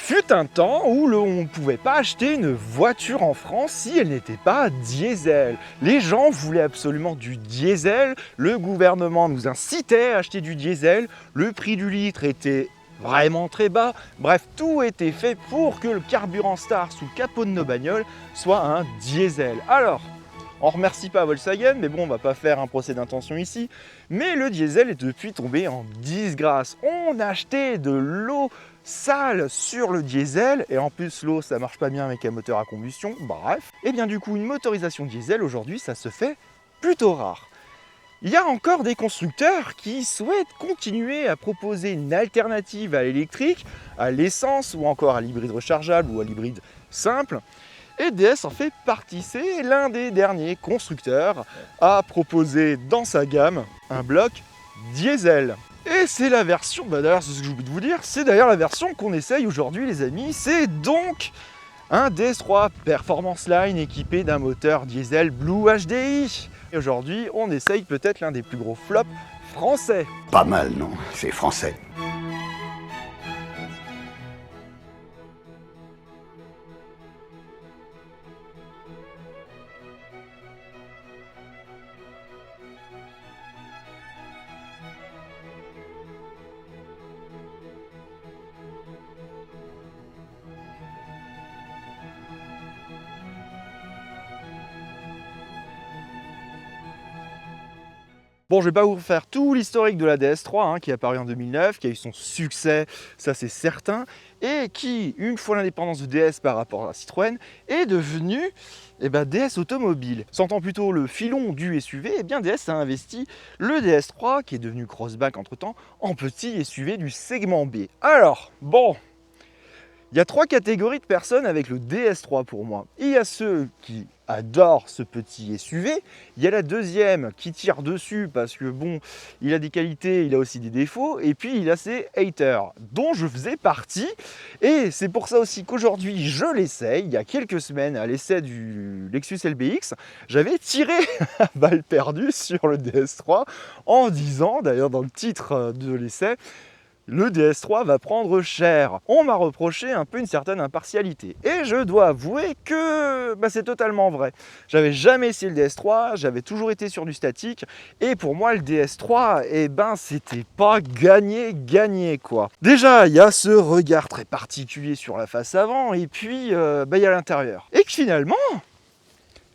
Fut un temps où on ne pouvait pas acheter une voiture en France si elle n'était pas diesel. Les gens voulaient absolument du diesel, le gouvernement nous incitait à acheter du diesel, le prix du litre était vraiment très bas. Bref, tout était fait pour que le carburant star sous le capot de nos bagnoles soit un diesel. Alors, on ne remercie pas Volkswagen, mais bon, on va pas faire un procès d'intention ici. Mais le diesel est depuis tombé en disgrâce. On achetait de l'eau sale sur le diesel, et en plus l'eau ça marche pas bien avec un moteur à combustion, bref. Et bien du coup, une motorisation diesel aujourd'hui, ça se fait plutôt rare. Il y a encore des constructeurs qui souhaitent continuer à proposer une alternative à l'électrique, à l'essence ou encore à l'hybride rechargeable ou à l'hybride simple. Et DS en fait partie, c'est l'un des derniers constructeurs à proposer dans sa gamme un bloc diesel. Et c'est la version, d'ailleurs c'est ce que j'ai oublié de vous dire, c'est d'ailleurs la version qu'on essaye aujourd'hui les amis, c'est donc un DS3 Performance Line équipé d'un moteur diesel Blue HDI. Et aujourd'hui on essaye peut-être l'un des plus gros flops français. Pas mal, non? C'est français. Bon, je vais pas vous faire tout l'historique de la DS3 qui est apparu en 2009, qui a eu son succès, ça c'est certain, et qui, une fois l'indépendance de DS par rapport à Citroën, est devenue DS automobile. Sentant plutôt le filon du SUV, DS a investi le DS3, qui est devenu Crossback entre temps, en petit SUV du segment B. Alors, bon, il y a trois catégories de personnes avec le DS3 pour moi. Il y a ceux qui adorent ce petit SUV. Il y a la deuxième qui tire dessus parce que bon, il a des qualités, il a aussi des défauts. Et puis il a ses haters, dont je faisais partie. Et c'est pour ça aussi qu'aujourd'hui je l'essaye. Il y a quelques semaines, à l'essai du Lexus LBX, j'avais tiré à balle perdue sur le DS3 en disant, d'ailleurs dans le titre de l'essai, le DS3 va prendre cher. On m'a reproché un peu une certaine impartialité. Et je dois avouer que c'est totalement vrai. J'avais jamais essayé le DS3, j'avais toujours été sur du statique. Et pour moi, le DS3, c'était pas gagné quoi. Déjà, il y a ce regard très particulier sur la face avant. Et puis, il y a l'intérieur. Et que finalement,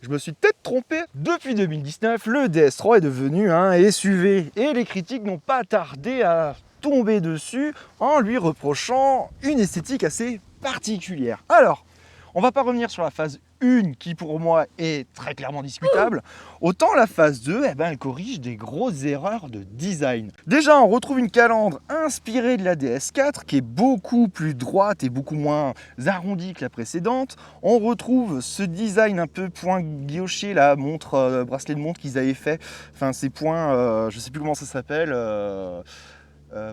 je me suis peut-être trompé. Depuis 2019, le DS3 est devenu un SUV. Et les critiques n'ont pas tardé à tomber dessus en lui reprochant une esthétique assez particulière. Alors, on va pas revenir sur la phase 1 qui pour moi est très clairement discutable, autant la phase 2, elle corrige des grosses erreurs de design. Déjà, on retrouve une calandre inspirée de la DS4 qui est beaucoup plus droite et beaucoup moins arrondie que la précédente. On retrouve ce design un peu point guilloché, la montre, bracelet de montre qu'ils avaient fait, enfin ces points, je sais plus comment ça s'appelle,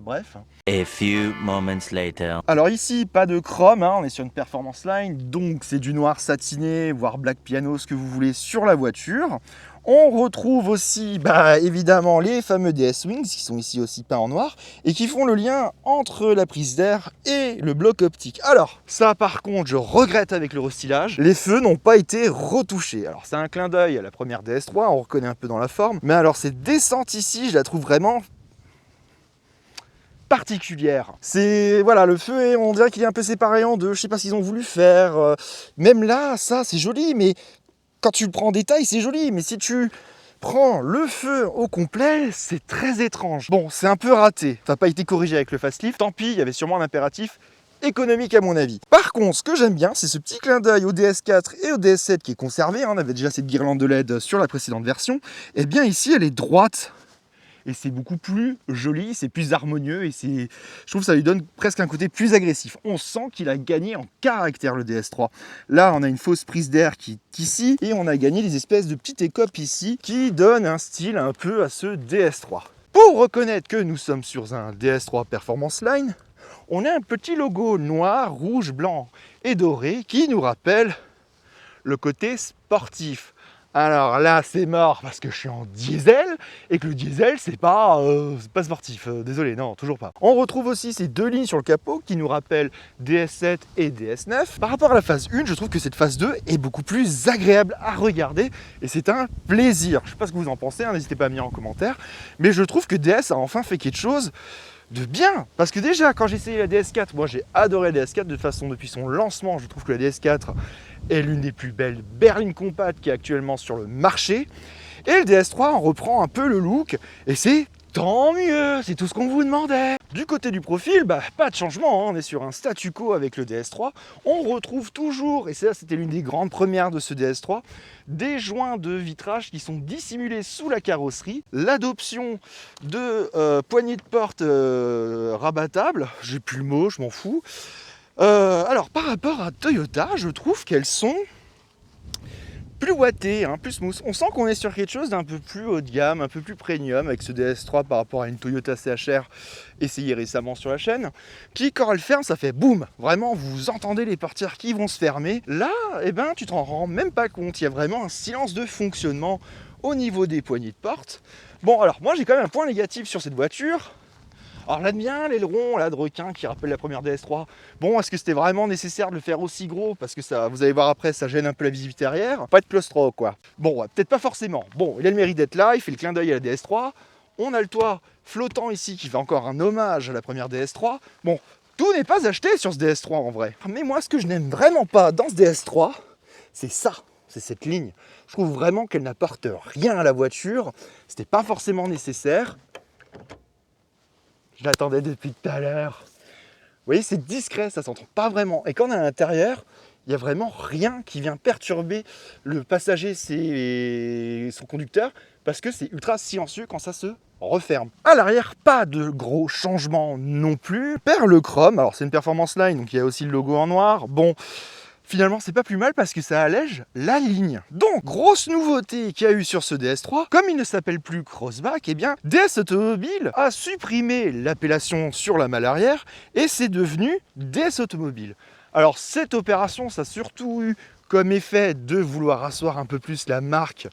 bref. A few moments later. Alors ici, pas de chrome, on est sur une Performance Line, donc c'est du noir satiné, voire black piano, ce que vous voulez sur la voiture. On retrouve aussi, évidemment, les fameux DS Wings, qui sont ici aussi peints en noir, et qui font le lien entre la prise d'air et le bloc optique. Alors, ça par contre, je regrette avec le restylage, les feux n'ont pas été retouchés. Alors c'est un clin d'œil à la première DS3, on reconnaît un peu dans la forme, mais alors cette descente ici, je la trouve vraiment particulière. C'est voilà, le feu, on dirait qu'il est un peu séparé en deux, je sais pas ce qu'ils ont voulu faire. Même là, ça c'est joli, mais quand tu le prends en détail, c'est joli, mais si tu prends le feu au complet, c'est très étrange. Bon, c'est un peu raté, ça n'a pas été corrigé avec le facelift, tant pis, il y avait sûrement un impératif économique à mon avis. Par contre, ce que j'aime bien, c'est ce petit clin d'œil au DS4 et au DS7 qui est conservé, on avait déjà cette guirlande de LED sur la précédente version, et bien ici elle est droite. Et c'est beaucoup plus joli, c'est plus harmonieux et je trouve que ça lui donne presque un côté plus agressif. On sent qu'il a gagné en caractère le DS3. Là, on a une fausse prise d'air qui est ici et on a gagné des espèces de petites écopes ici qui donnent un style un peu à ce DS3. Pour reconnaître que nous sommes sur un DS3 Performance Line, on a un petit logo noir, rouge, blanc et doré qui nous rappelle le côté sportif. Alors là, c'est mort parce que je suis en diesel et que le diesel, c'est pas sportif. Désolé, non, toujours pas. On retrouve aussi ces deux lignes sur le capot qui nous rappellent DS7 et DS9. Par rapport à la phase 1, je trouve que cette phase 2 est beaucoup plus agréable à regarder et c'est un plaisir. Je sais pas ce que vous en pensez, hein, n'hésitez pas à me dire en commentaire, mais je trouve que DS a enfin fait quelque chose de bien, parce que déjà quand j'ai essayé la DS4, moi j'ai adoré la DS4 de toute façon depuis son lancement. Je trouve que la DS4 est l'une des plus belles berlines compactes qui est actuellement sur le marché, et le DS3 en reprend un peu le look et c'est tant mieux, c'est tout ce qu'on vous demandait. Du côté du profil, pas de changement, hein. On est sur un statu quo avec le DS3. On retrouve toujours, et ça c'était l'une des grandes premières de ce DS3, des joints de vitrage qui sont dissimulés sous la carrosserie, l'adoption de poignées de porte rabattables, j'ai plus le mot, je m'en fous. Alors par rapport à Toyota, je trouve qu'elles sont plus ouaté, hein, plus smooth. On sent qu'on est sur quelque chose d'un peu plus haut de gamme, un peu plus premium avec ce DS3 par rapport à une Toyota CHR essayée récemment sur la chaîne, qui quand elle ferme, ça fait boum. Vraiment, vous entendez les portières qui vont se fermer. Là, tu t'en rends même pas compte. Il y a vraiment un silence de fonctionnement au niveau des poignées de porte. Bon, alors moi j'ai quand même un point négatif sur cette voiture. Alors là, bien l'aileron là, de requin qui rappelle la première DS3. Bon, est-ce que c'était vraiment nécessaire de le faire aussi gros? Parce que ça, vous allez voir après, ça gêne un peu la visibilité arrière. Pas de claustro, quoi. Bon, peut-être pas forcément. Bon, il a le mérite d'être là, il fait le clin d'œil à la DS3. On a le toit flottant ici qui fait encore un hommage à la première DS3. Bon, tout n'est pas acheté sur ce DS3 en vrai. Mais moi, ce que je n'aime vraiment pas dans ce DS3, c'est ça. C'est cette ligne. Je trouve vraiment qu'elle n'apporte rien à la voiture. C'était pas forcément nécessaire. Je l'attendais depuis tout à l'heure. Vous voyez, c'est discret, ça s'entend pas vraiment. Et quand on est à l'intérieur, il n'y a vraiment rien qui vient perturber le passager et son conducteur, parce que c'est ultra silencieux quand ça se referme. À l'arrière, pas de gros changements non plus. Perle chrome, alors c'est une performance line, donc il y a aussi le logo en noir. Bon, finalement, c'est pas plus mal parce que ça allège la ligne. Donc, grosse nouveauté qu'il y a eu sur ce DS3, comme il ne s'appelle plus Crossback, DS Automobile a supprimé l'appellation sur la malle arrière et c'est devenu DS Automobile. Alors, cette opération, ça a surtout eu comme effet de vouloir asseoir un peu plus la marque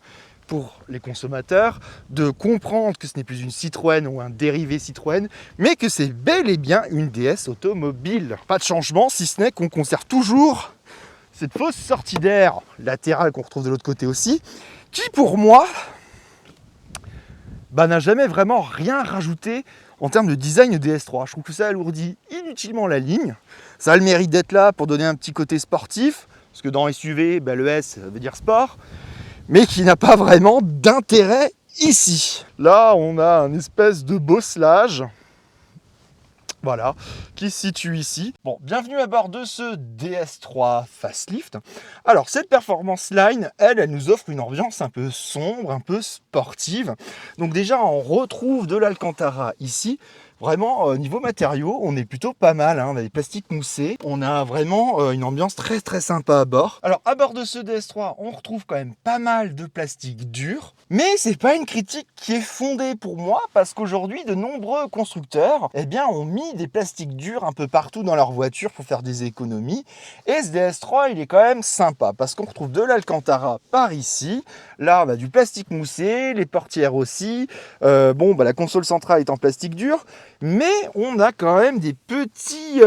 pour les consommateurs, de comprendre que ce n'est plus une Citroën ou un dérivé Citroën, mais que c'est bel et bien une DS Automobile. Pas de changement, si ce n'est qu'on conserve toujours cette fausse sortie d'air latérale qu'on retrouve de l'autre côté aussi, qui pour moi n'a jamais vraiment rien rajouté en termes de design DS3. Je trouve que ça alourdit inutilement la ligne. Ça a le mérite d'être là pour donner un petit côté sportif, parce que dans SUV, le S veut dire sport, mais qui n'a pas vraiment d'intérêt ici. Là, on a un espèce de bosselage. Voilà, qui se situe ici. Bon, bienvenue à bord de ce DS3 Facelift. Alors, cette Performance Line, elle nous offre une ambiance un peu sombre, un peu sportive. Donc déjà, on retrouve de l'Alcantara ici. Vraiment, niveau matériaux, on est plutôt pas mal, hein. On a des plastiques moussés. On a vraiment une ambiance très très sympa à bord. Alors, à bord de ce DS3, on retrouve quand même pas mal de plastique dur. Mais c'est pas une critique qui est fondée pour moi, parce qu'aujourd'hui, de nombreux constructeurs ont mis des plastiques durs un peu partout dans leur voiture pour faire des économies. Et ce DS3, il est quand même sympa, parce qu'on retrouve de l'Alcantara par ici. Là, du plastique moussé, les portières aussi. La console centrale est en plastique dur. Mais on a quand même des petits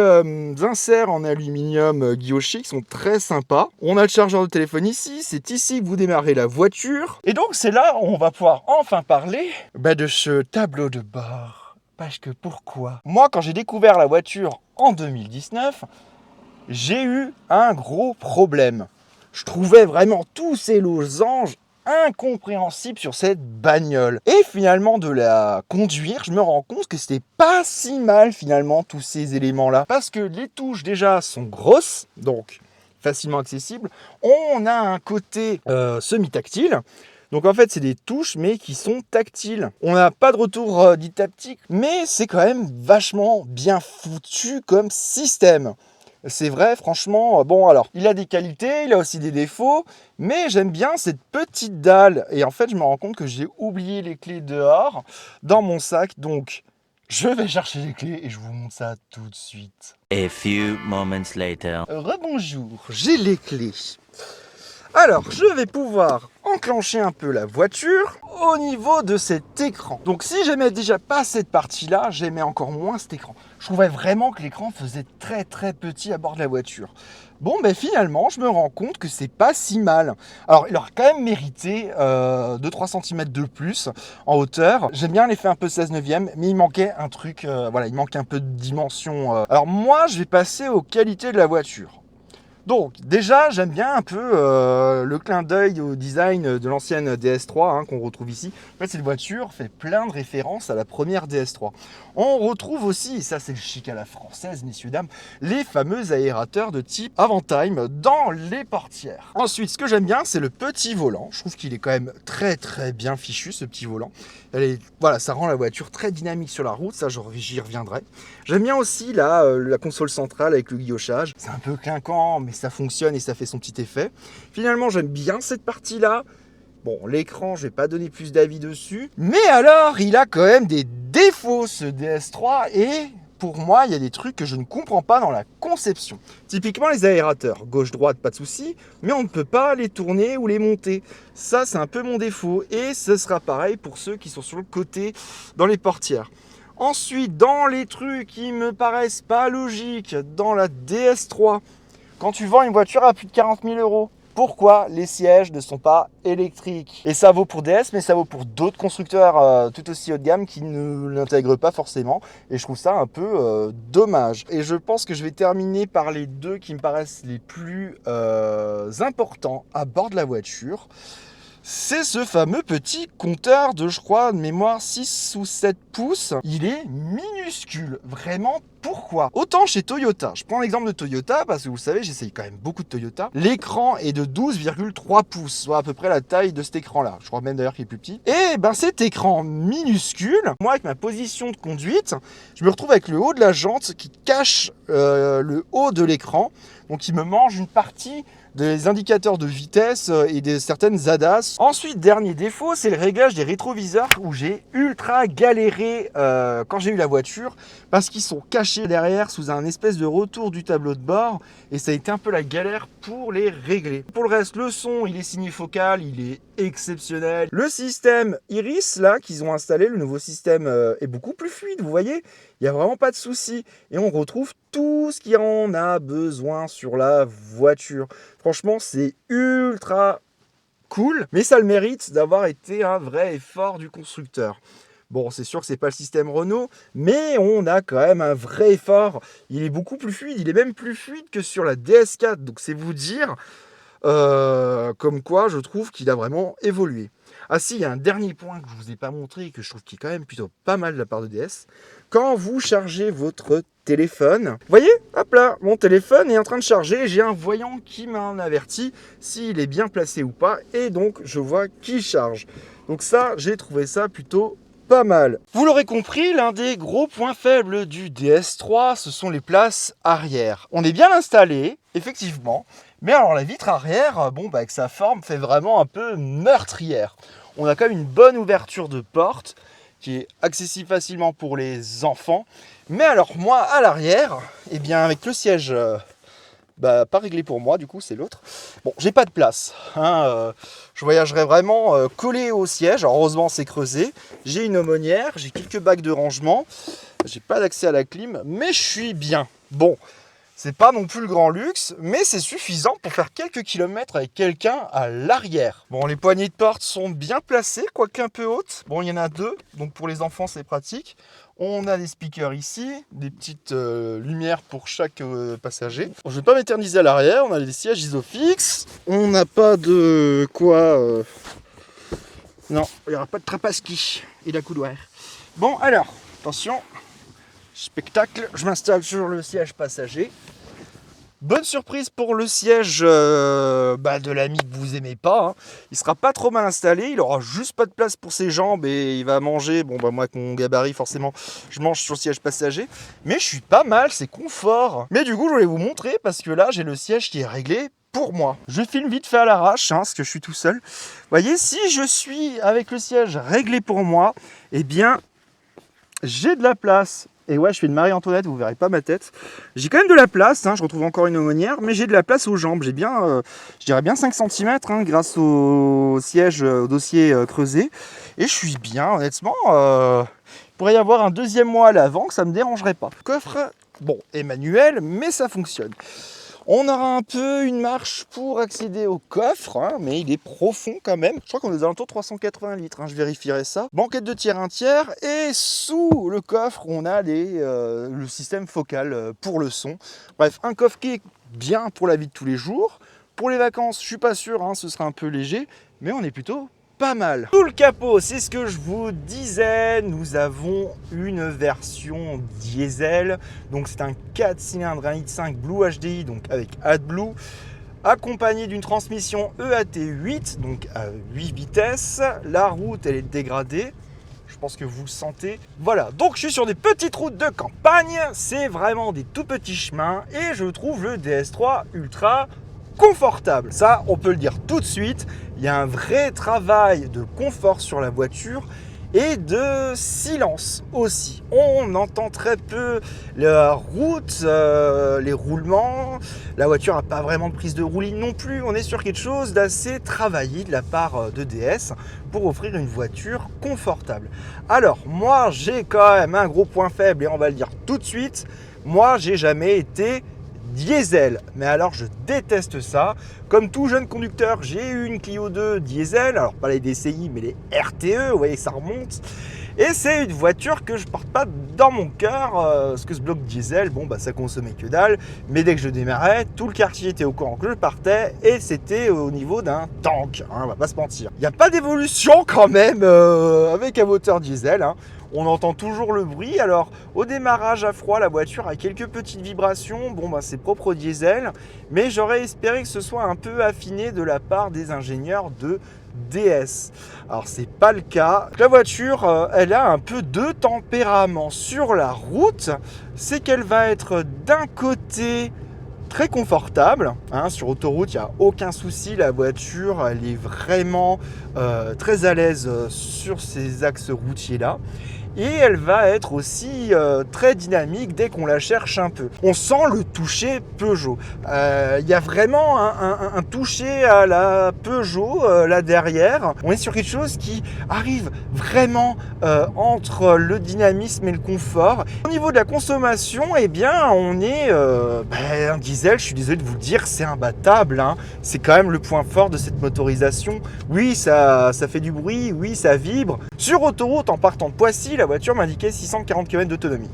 inserts en aluminium guillochés qui sont très sympas. On a le chargeur de téléphone ici, c'est ici que vous démarrez la voiture. Et donc c'est là où on va pouvoir enfin parler de ce tableau de bord. Parce que pourquoi? Moi, quand j'ai découvert la voiture en 2019, j'ai eu un gros problème. Je trouvais vraiment tous ces losanges incompréhensible sur cette bagnole. Et finalement, de la conduire, je me rends compte que c'était pas si mal finalement tous ces éléments-là. Parce que les touches déjà sont grosses, donc facilement accessibles. On a un côté semi-tactile. Donc en fait, c'est des touches, mais qui sont tactiles. On n'a pas de retour dit taptique, mais c'est quand même vachement bien foutu comme système. C'est vrai, franchement, il a des qualités, il a aussi des défauts, mais j'aime bien cette petite dalle. Et en fait, je me rends compte que j'ai oublié les clés dehors, dans mon sac, donc je vais chercher les clés et je vous montre ça tout de suite. A few moments later. Rebonjour, j'ai les clés. Alors, je vais pouvoir enclencher un peu la voiture au niveau de cet écran. Donc si j'aimais déjà pas cette partie-là, j'aimais encore moins cet écran. Je trouvais vraiment que l'écran faisait très très petit à bord de la voiture. Bon, ben finalement, je me rends compte que c'est pas si mal. Alors, il aurait quand même mérité 2-3 cm de plus en hauteur. J'aime bien l'effet un peu 16/9, mais il manquait un truc, voilà, il manque un peu de dimension. Alors moi, je vais passer aux qualités de la voiture. Donc déjà, j'aime bien un peu le clin d'œil au design de l'ancienne DS3 hein, qu'on retrouve ici. En fait, cette voiture fait plein de références à la première DS3. On retrouve aussi, et ça c'est chic à la française, messieurs, dames, les fameux aérateurs de type Avantime dans les portières. Ensuite, ce que j'aime bien, c'est le petit volant. Je trouve qu'il est quand même très très bien fichu, ce petit volant. Voilà, ça rend la voiture très dynamique sur la route, ça j'y reviendrai. J'aime bien aussi la console centrale avec le guillochage. C'est un peu clinquant, mais ça fonctionne et ça fait son petit effet. Finalement, j'aime bien cette partie-là. Bon, l'écran, je vais pas donner plus d'avis dessus. Mais alors, il a quand même des défauts, ce DS3. Et pour moi, il y a des trucs que je ne comprends pas dans la conception. Typiquement, les aérateurs. Gauche-droite, pas de souci. Mais on ne peut pas les tourner ou les monter. Ça, c'est un peu mon défaut. Et ce sera pareil pour ceux qui sont sur le côté, dans les portières. Ensuite, dans les trucs qui me paraissent pas logiques, dans la DS3, quand tu vends une voiture à plus de 40 000 €, pourquoi les sièges ne sont pas électriques? Et ça vaut pour DS, mais ça vaut pour d'autres constructeurs tout aussi haut de gamme qui ne l'intègrent pas forcément. Et je trouve ça un peu dommage. Et je pense que je vais terminer par les deux qui me paraissent les plus importants à bord de la voiture. C'est ce fameux petit compteur de, je crois, de mémoire 6 ou 7 pouces. Il est minuscule. Vraiment, pourquoi? Autant chez Toyota, je prends l'exemple de Toyota parce que vous savez, j'essaye quand même beaucoup de Toyota. L'écran est de 12,3 pouces, soit à peu près la taille de cet écran-là. Je crois même d'ailleurs qu'il est plus petit. Et ben cet écran minuscule, moi avec ma position de conduite, je me retrouve avec le haut de la jante qui cache le haut de l'écran. Donc il me mange une partie des indicateurs de vitesse et de certaines ADAS. Ensuite, dernier défaut, c'est le réglage des rétroviseurs où j'ai ultra galéré quand j'ai eu la voiture parce qu'ils sont cachés derrière sous un espèce de retour du tableau de bord et ça a été un peu la galère pour les régler. Pour le reste, le son, il est signifocal, il est exceptionnel. Le système Iris, là, qu'ils ont installé, le nouveau système est beaucoup plus fluide, vous voyez, il n'y a vraiment pas de souci et on retrouve tout ce qui en a besoin sur la voiture. Franchement, c'est ultra cool, mais ça a le mérite d'avoir été un vrai effort du constructeur. Bon, c'est sûr que c'est pas le système Renault, mais on a quand même un vrai effort. Il est beaucoup plus fluide, il est même plus fluide que sur la DS4, donc c'est vous dire comme quoi je trouve qu'il a vraiment évolué. Ah si, il y a un dernier point que je vous ai pas montré et que je trouve qui est quand même plutôt pas mal de la part de DS. Quand vous chargez votre téléphone, vous voyez, hop là, mon téléphone est en train de charger, j'ai un voyant qui m'en avertit s'il est bien placé ou pas, et donc je vois qu'il charge. Donc ça, j'ai trouvé ça plutôt pas mal. Vous l'aurez compris, l'un des gros points faibles du DS3, ce sont les places arrière. On est bien installé, effectivement, mais alors la vitre arrière, bon, avec sa forme, fait vraiment un peu meurtrière. On a quand même une bonne ouverture de porte qui est accessible facilement pour les enfants. Mais alors moi, à l'arrière, eh bien avec le siège pas réglé pour moi, du coup c'est l'autre. Bon, j'ai pas de place. Je voyagerai vraiment collé au siège. Alors, heureusement c'est creusé. J'ai une aumônière, j'ai quelques bacs de rangement. J'ai pas d'accès à la clim, mais je suis bien. Bon, c'est pas non plus le grand luxe, mais c'est suffisant pour faire quelques kilomètres avec quelqu'un à l'arrière. Bon, les poignées de porte sont bien placées, quoique un peu hautes. Bon, il y en a deux, donc pour les enfants c'est pratique. On a des speakers ici, des petites lumières pour chaque passager. Bon, je vais pas m'éterniser à l'arrière, on a des sièges isofixes. On n'a pas de quoi... Non, il n'y aura pas de trapaski et la coudoir. Bon, alors, attention, spectacle, je m'installe sur le siège passager. Bonne surprise pour le siège de l'ami que vous aimez pas. Hein. Il sera pas trop mal installé, il aura juste pas de place pour ses jambes et il va manger. Bon moi avec mon gabarit forcément, je mange sur le siège passager. Mais je suis pas mal, c'est confort. Mais du coup je voulais vous montrer parce que là j'ai le siège qui est réglé pour moi. Je filme vite fait à l'arrache, parce que je suis tout seul. Vous voyez, si je suis avec le siège réglé pour moi, eh bien j'ai de la place Et ouais, je fais une Marie-Antoinette, vous verrez pas ma tête. J'ai quand même de la place, hein, je retrouve encore une aumônière, mais j'ai de la place aux jambes. J'ai bien, je dirais bien 5 cm grâce au siège, au dossier creusé. Et je suis bien, honnêtement. Il pourrait y avoir un deuxième mois à l'avant que ça me dérangerait pas. Coffre, bon, est manuel, mais ça fonctionne. On aura un peu une marche pour accéder au coffre, hein, mais il est profond quand même. Je crois qu'on est aux alentours de 380 litres, hein, je vérifierai ça. Banquette de tiers 1 tiers, et sous le coffre, on a le système focal pour le son. Bref, un coffre qui est bien pour la vie de tous les jours. Pour les vacances, je suis pas sûr, hein, ce sera un peu léger, mais on est plutôt pas mal. Sous le capot, c'est ce que je vous disais, nous avons une version diesel, donc c'est un 4 cylindres 1,5 litre Blue HDI, donc avec AdBlue, accompagné d'une transmission EAT8, donc à 8 vitesses. La route, elle est dégradée. Je pense que vous le sentez. Voilà, donc je suis sur des petites routes de campagne, c'est vraiment des tout petits chemins, et je trouve le DS3 ultra confortable. Ça, on peut le dire tout de suite. Il y a un vrai travail de confort sur la voiture et de silence aussi. On entend très peu la route, les roulements. La voiture n'a pas vraiment de prise de roulis non plus. On est sur quelque chose d'assez travaillé de la part de DS pour offrir une voiture confortable. Alors, moi, j'ai quand même un gros point faible et on va le dire tout de suite. Moi, j'ai jamais été diesel, mais alors je déteste ça. Comme tout jeune conducteur, j'ai eu une Clio 2 diesel, alors pas les DCI mais les RTE, vous voyez, ça remonte. Et c'est une voiture que je porte pas dans mon cœur, parce que ce bloc diesel, bon bah ça consommait que dalle, mais dès que je démarrais, tout le quartier était au courant que je partais, et c'était au niveau d'un tank, hein, on va pas se mentir. Il n'y a pas d'évolution quand même avec un moteur diesel, hein. On entend toujours le bruit. Alors au démarrage à froid, la voiture a quelques petites vibrations. Bon bah c'est propre au diesel, mais j'aurais espéré que ce soit un peu affiné de la part des ingénieurs de DS. Alors c'est pas le cas. La voiture, elle a un peu de tempérament sur la route. C'est qu'elle va être d'un côté très confortable, hein, sur autoroute, il n'y a aucun souci, la voiture elle est vraiment très à l'aise sur ces axes routiers là. Et elle va être aussi très dynamique dès qu'on la cherche un peu. On sent le toucher Peugeot. Il y a vraiment un toucher à la Peugeot là derrière. On est sur quelque chose qui arrive vraiment entre le dynamisme et le confort. Au niveau de la consommation, eh bien, on est un diesel, je suis désolé de vous le dire, c'est imbattable, hein. C'est quand même le point fort de cette motorisation. Oui, ça fait du bruit, oui, ça vibre. Sur autoroute, en partant de Poissy, la voiture m'indiquait 640 km d'autonomie.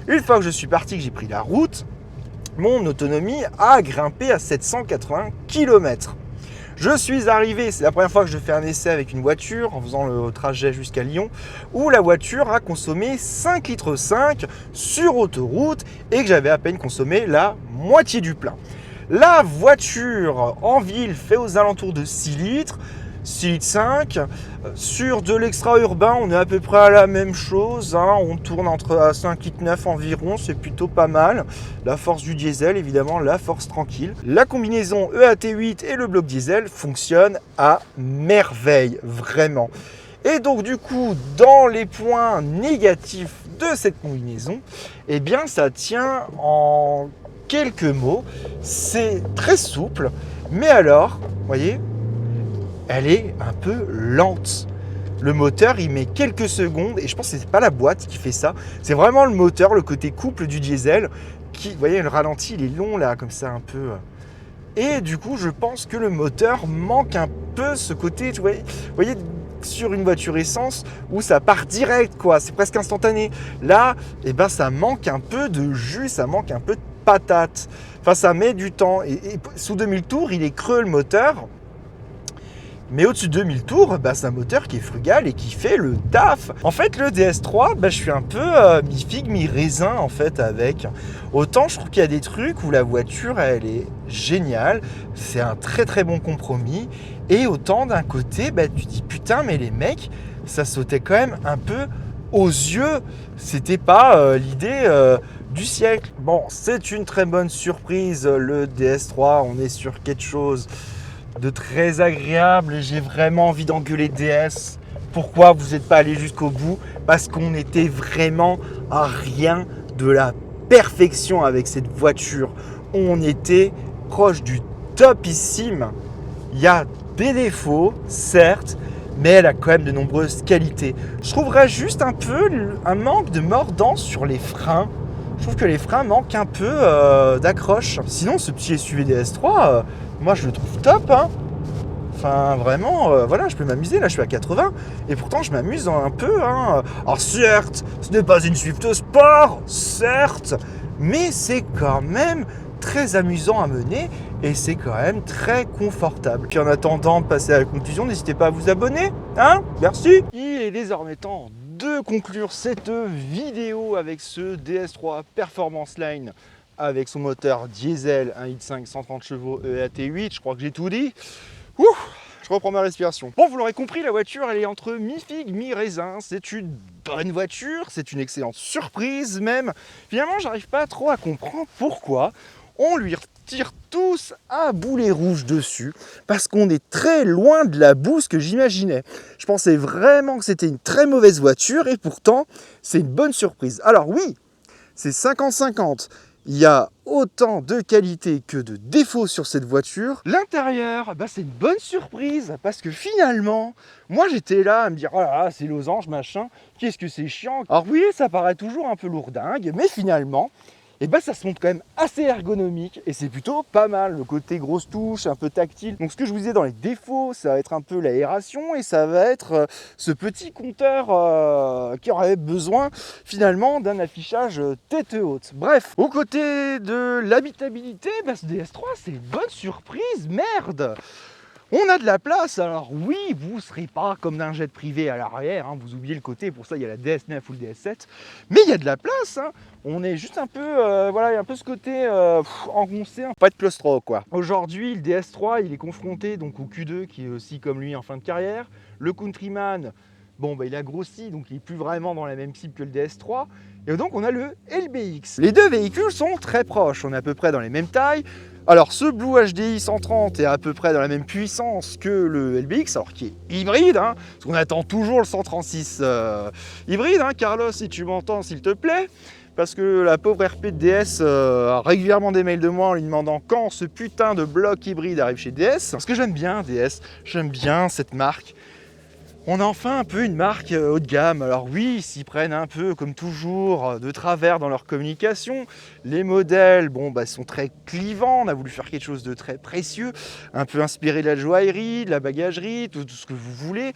Une fois que je suis parti, que j'ai pris la route, mon autonomie a grimpé à 780 km. Je suis arrivé, c'est la première fois que je fais un essai avec une voiture en faisant le trajet jusqu'à Lyon, où la voiture a consommé 5,5 litres sur autoroute et que j'avais à peine consommé la moitié du plein. La voiture en ville fait aux alentours de 6 litres. 6,5 litres. Sur de l'extra-urbain, on est à peu près à la même chose, hein. On tourne entre 5,9 litres environ, c'est plutôt pas mal. La force du diesel, évidemment, la force tranquille. La combinaison EAT8 et le bloc diesel fonctionnent à merveille, vraiment. Et donc du coup, dans les points négatifs de cette combinaison, eh bien ça tient en quelques mots. C'est très souple, mais alors, vous voyez, elle est un peu lente. Le moteur, il met quelques secondes, et je pense que c'est pas la boîte qui fait ça, c'est vraiment le moteur, le côté couple du diesel, qui, vous voyez, le ralenti, il est long là, comme ça, un peu. Et du coup, je pense que le moteur manque un peu ce côté, vous voyez, sur une voiture essence, où ça part direct, quoi, c'est presque instantané. Là, eh ben, ça manque un peu de jus, ça manque un peu de patate. Enfin, ça met du temps, et sous 2000 tours, il est creux le moteur. Mais au-dessus de 2000 tours, c'est un moteur qui est frugal et qui fait le taf. En fait, le DS3, je suis un peu mi-figue, mi-raisin en fait avec. Autant je trouve qu'il y a des trucs où la voiture, elle est géniale. C'est un très très bon compromis. Et autant d'un côté, tu dis putain, mais les mecs, ça sautait quand même un peu aux yeux. C'était pas l'idée du siècle. Bon, c'est une très bonne surprise, le DS3. On est sur quelque chose de très agréable et j'ai vraiment envie d'engueuler DS Pourquoi vous n'êtes pas allé jusqu'au bout? Parce qu'on était vraiment à rien de la perfection avec cette voiture. On était proche du topissime. Il y a des défauts, certes, mais elle a quand même de nombreuses qualités. Je trouverais juste un peu un manque de mordant sur les freins. Je trouve que les freins manquent un peu d'accroche. Sinon, ce petit SUV DS3, moi je le trouve top, hein. Enfin, vraiment, voilà, je peux m'amuser. Là, je suis à 80 et pourtant, je m'amuse un peu, hein. Alors, certes, ce n'est pas une Swift Sport, certes, mais c'est quand même très amusant à mener et c'est quand même très confortable. Puis en attendant de passer à la conclusion, n'hésitez pas à vous abonner, hein. Merci. Il est désormais temps de conclure cette vidéo avec ce DS3 Performance Line avec son moteur diesel 1.5 130 chevaux EAT8. Je crois que j'ai tout dit. Ouh, je reprends ma respiration. Bon, vous l'aurez compris, la voiture, elle est entre mi-figue, mi-raisin. C'est une bonne voiture, c'est une excellente surprise même. Finalement, j'arrive pas trop à comprendre pourquoi on lui tire tous à boulet rouge dessus, parce qu'on est très loin de la bouse que j'imaginais. Je pensais vraiment que c'était une très mauvaise voiture, et pourtant, c'est une bonne surprise. Alors oui, c'est 50-50. Il y a autant de qualités que de défauts sur cette voiture. L'intérieur, c'est une bonne surprise parce que finalement, moi j'étais là à me dire, oh là là, c'est losange, machin, qu'est-ce que c'est chiant. Alors oui, ça paraît toujours un peu lourdingue, mais finalement, ça se montre quand même assez ergonomique et c'est plutôt pas mal. Le côté grosse touche, un peu tactile. Donc ce que je vous disais dans les défauts, ça va être un peu l'aération et ça va être ce petit compteur qui aurait besoin finalement d'un affichage tête haute. Bref, aux côtés de l'habitabilité, ce DS3 c'est une bonne surprise, merde. On a de la place, alors oui, vous ne serez pas comme d'un jet privé à l'arrière, hein, vous oubliez le côté, pour ça il y a la DS9 ou le DS7, mais il y a de la place, hein. On est juste un peu, voilà, il y a un peu ce côté engoncé, hein. Pas de claustro quoi. Aujourd'hui, le DS3, il est confronté donc au Q2 qui est aussi comme lui en fin de carrière, le Countryman, il a grossi, donc il n'est plus vraiment dans la même cible que le DS3, et donc on a le LBX. Les deux véhicules sont très proches, on est à peu près dans les mêmes tailles. Alors ce Blue HDI 130 est à peu près dans la même puissance que le LBX, alors qui est hybride, hein, parce qu'on attend toujours le 136 hybride, hein. Carlos, si tu m'entends, s'il te plaît, parce que la pauvre RP de DS a régulièrement des mails de moi en lui demandant quand ce putain de bloc hybride arrive chez DS. Parce que j'aime bien DS, j'aime bien cette marque. On a enfin un peu une marque haut de gamme. Alors oui, ils s'y prennent un peu, comme toujours, de travers dans leur communication. Les modèles, sont très clivants. On a voulu faire quelque chose de très précieux, un peu inspiré de la joaillerie, de la bagagerie, tout ce que vous voulez.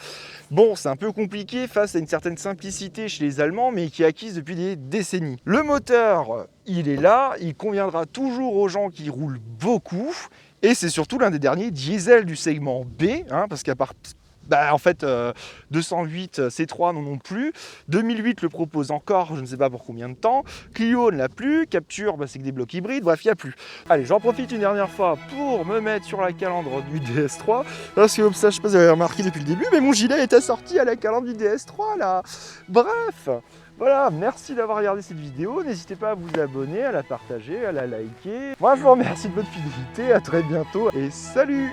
C'est un peu compliqué face à une certaine simplicité chez les Allemands, mais qui est acquise depuis des décennies. Le moteur, il est là, il conviendra toujours aux gens qui roulent beaucoup. Et c'est surtout l'un des derniers diesel du segment B, hein, parce qu'à part... 208 C3 n'en ont plus, 2008 le propose encore, je ne sais pas pour combien de temps, Clio ne l'a plus, Capture c'est que des blocs hybrides, bref il n'y a plus. Allez, j'en profite une dernière fois pour me mettre sur la calandre du DS3, parce que ça je sais pas si vous avez remarqué depuis le début, mais mon gilet est assorti à la calandre du DS3 là. Bref, voilà, merci d'avoir regardé cette vidéo, n'hésitez pas à vous abonner, à la partager, à la liker. Moi je vous remercie de votre fidélité, à très bientôt et salut.